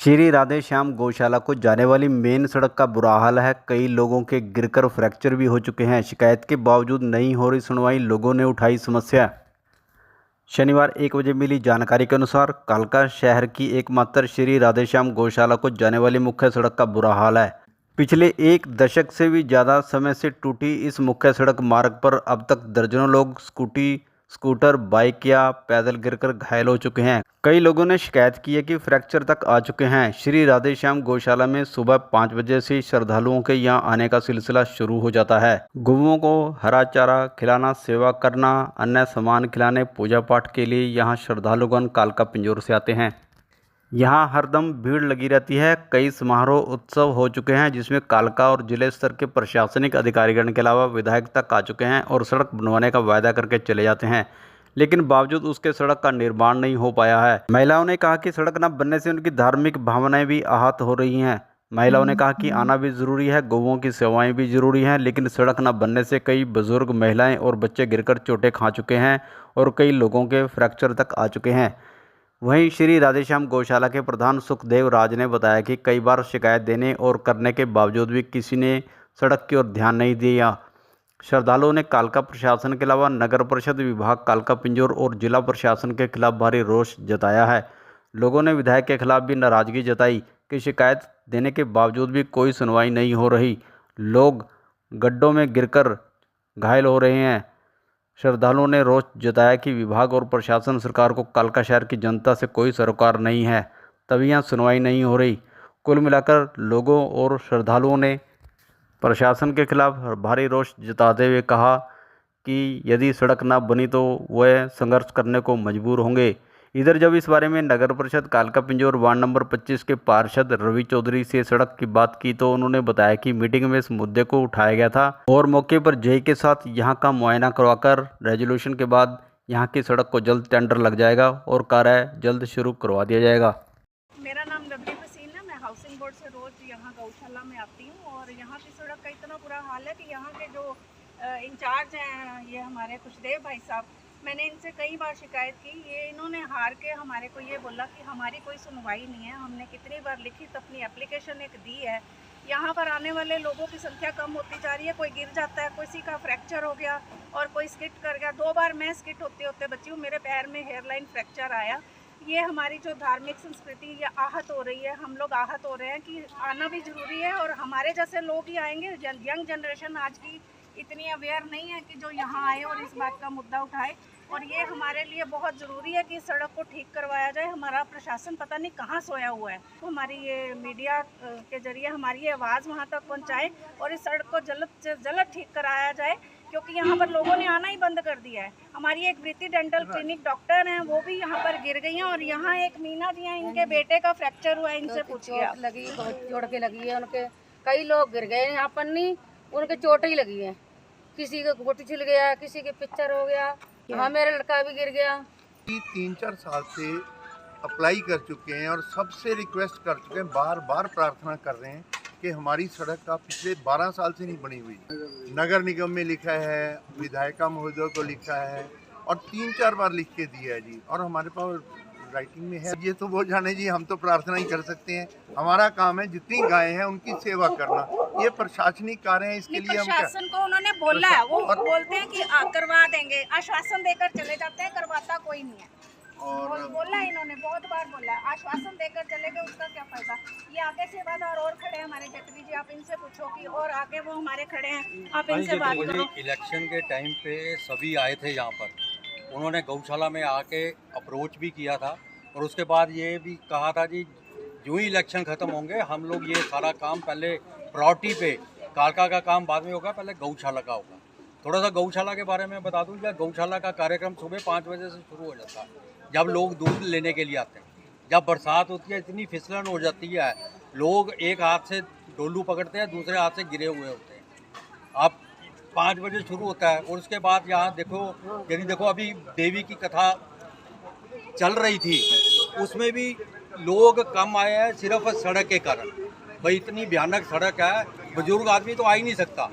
श्री राधे श्याम गौशाला को जाने वाली मेन सड़क का बुरा हाल है। कई लोगों के गिरकर फ्रैक्चर भी हो चुके हैं। शिकायत के बावजूद नहीं हो रही सुनवाई, लोगों ने उठाई समस्या। शनिवार 1 बजे मिली जानकारी के अनुसार कालका शहर की एकमात्र श्री राधेश्याम गौशाला को जाने वाली मुख्य सड़क का बुरा हाल है। पिछले 1 दशक से भी ज़्यादा समय से टूटी इस मुख्य सड़क मार्ग पर अब तक दर्जनों लोग स्कूटर, बाइक या पैदल गिरकर घायल हो चुके हैं। कई लोगों ने शिकायत की है कि फ्रैक्चर तक आ चुके हैं। श्री राधेश्याम गौशाला में सुबह 5 बजे से श्रद्धालुओं के यहां आने का सिलसिला शुरू हो जाता है। गौओं को हरा चारा खिलाना, सेवा करना, अन्य सामान खिलाने, पूजा पाठ के लिए यहां श्रद्धालुगण कालका पिंजौर से आते हैं। यहाँ हरदम भीड़ लगी रहती है। कई समारोह उत्सव हो चुके हैं जिसमें कालका और जिले स्तर के प्रशासनिक अधिकारीगण के अलावा विधायक तक आ चुके हैं और सड़क बनवाने का वायदा करके चले जाते हैं, लेकिन बावजूद उसके सड़क का निर्माण नहीं हो पाया है। महिलाओं ने कहा कि सड़क न बनने से उनकी धार्मिक भावनाएं भी आहत हो रही हैं। महिलाओं ने कहा कि आना भी ज़रूरी है, गौओं की सेवाएं भी ज़रूरी हैं, लेकिन सड़क न बनने से कई बुजुर्ग, महिलाएं और बच्चे गिरकर चोटें खा चुके हैं और कई लोगों के फ्रैक्चर तक आ चुके हैं। वहीं श्री राधेश्याम गौशाला के प्रधान सुखदेव राज ने बताया कि कई बार शिकायत देने और करने के बावजूद भी किसी ने सड़क की ओर ध्यान नहीं दिया। श्रद्धालुओं ने कालका प्रशासन के अलावा नगर परिषद विभाग कालका पिंजौर और जिला प्रशासन के खिलाफ भारी रोष जताया है। लोगों ने विधायक के खिलाफ भी नाराजगी जताई कि शिकायत देने के बावजूद भी कोई सुनवाई नहीं हो रही। लोग गड्ढों में गिरकर घायल हो रहे हैं। श्रद्धालुओं ने रोष जताया कि विभाग और प्रशासन सरकार को कालका शहर की जनता से कोई सरोकार नहीं है, तभी यहाँ सुनवाई नहीं हो रही। कुल मिलाकर लोगों और श्रद्धालुओं ने प्रशासन के खिलाफ भारी रोष जताते हुए कहा कि यदि सड़क न बनी तो वह संघर्ष करने को मजबूर होंगे। इधर जब इस बारे में नगर परिषद कालका पिंजौर वार्ड नंबर 25 के पार्षद रवि चौधरी से सड़क की बात की तो उन्होंने बताया कि मीटिंग में इस मुद्दे को उठाया गया था और मौके पर जेई के साथ यहां का मुआयना करवाकर रेजोल्यूशन के बाद यहां की सड़क को जल्द टेंडर लग जाएगा और कार्य जल्द शुरू करवा दिया जाएगा। मेरा नाम रवि पसीन है। मैं हाउसिंग बोर्ड से रोज यहाँ गौशाला में आती हूँ और यहाँ की सड़क का इतना बुरा हाल है कि यहाँ के जो इंचार्ज हैं, ये हमारे खुशदेव भाई साहब, मैंने इनसे कई बार शिकायत की। ये इन्होंने हार के हमारे को ये बोला कि हमारी कोई सुनवाई नहीं है। हमने कितनी बार लिखित अपनी एप्लीकेशन एक दी है। यहाँ पर आने वाले लोगों की संख्या कम होती जा रही है। कोई गिर जाता है, किसी का फ्रैक्चर हो गया और कोई स्किट कर गया। 2 बार मैं स्किट होते होते बची हूँ, मेरे पैर में हेयरलाइन फ्रैक्चर आया। ये हमारी जो धार्मिक संस्कृति ये आहत हो रही है। हम लोग आहत हो रहे हैं कि आना भी ज़रूरी है और हमारे जैसे लोग ही आएंगे। यंग जनरेशन आज की इतनी अवेयर नहीं है कि जो यहाँ आए और इस बात का मुद्दा उठाए, और ये हमारे लिए बहुत ज़रूरी है कि इस सड़क को ठीक करवाया जाए। हमारा प्रशासन पता नहीं कहाँ सोया हुआ है। तो हमारी ये मीडिया के जरिए हमारी ये आवाज़ वहाँ तक पहुँचाए और इस सड़क को जल्द से जल्द ठीक कराया जाए, क्योंकि यहाँ पर लोगों ने आना ही बंद कर दिया है। हमारी एक वृत्ति डेंटल क्लिनिक डॉक्टर हैं, वो भी यहाँ पर गिर गई हैं और यहाँ एक मीना जी हैं, इनके बेटे का फ्रैक्चर हुआ है। इनसे पूछिए। चोट के लगी है उनके, कई लोग गिर गए यहाँ पर, नहीं उनके चोट ही लगी है। किसी का घुट छिल गया, किसी के पिक्चर हो गया। हाँ, मेरा लड़का भी गिर गया। 3-4 साल से अप्लाई कर चुके हैं और सबसे रिक्वेस्ट कर चुके हैं, बार बार प्रार्थना कर रहे हैं कि हमारी सड़क का पिछले 12 साल से नहीं बनी हुई। नगर निगम में लिखा है, विधायिका महोदय को लिखा है और 3-4 बार लिख के दिया है जी, और हमारे पास राइटिंग में है। ये तो वो जाने जी, हम तो प्रार्थना ही कर सकते हैं। हमारा काम है जितनी गायें हैं उनकी सेवा करना, ये प्रशासनिक कार्य है। इसके लिए हम प्रशासन को उन्होंने बोला है, वो बोलते हैं कि करवा देंगे, आश्वासन देकर चले जाते हैं, करवाता कोई नहीं है। और बोला है, इन्होंने बहुत बार बोला है, आश्वासन देकर चले गए, उसका क्या फायदा। ये आगे सेवादार और खड़े हैं हमारे जटवी जी, आप इनसे पूछो कि और आगे वो हमारे खड़े हैं, आप इनसे बात करो। इलेक्शन के टाइम पे सभी आए थे यहाँ पर, उन्होंने गौशाला में आके अप्रोच भी किया था और उसके बाद ये भी कहा था जी जो ही इलेक्शन ख़त्म होंगे हम लोग ये सारा काम पहले प्रायोरिटी पे, कालका का काम बाद में होगा, पहले गौशाला का होगा। थोड़ा सा गौशाला के बारे में बता दूँ, गौशाला का कार्यक्रम सुबह 5 बजे से शुरू हो जाता है, जब लोग दूध लेने के लिए आते हैं। जब बरसात होती है इतनी फिसलन हो जाती है, लोग एक हाथ से डोलू पकड़ते हैं, दूसरे हाथ से गिरे हुए होते हैं। आप 5 बजे शुरू होता है और उसके बाद यहाँ देखो, यदि देखो अभी देवी की कथा चल रही थी, उसमें भी लोग कम आए हैं सिर्फ सड़क के कारण। भाई इतनी भयानक सड़क है, बुजुर्ग आदमी तो आ ही नहीं सकता।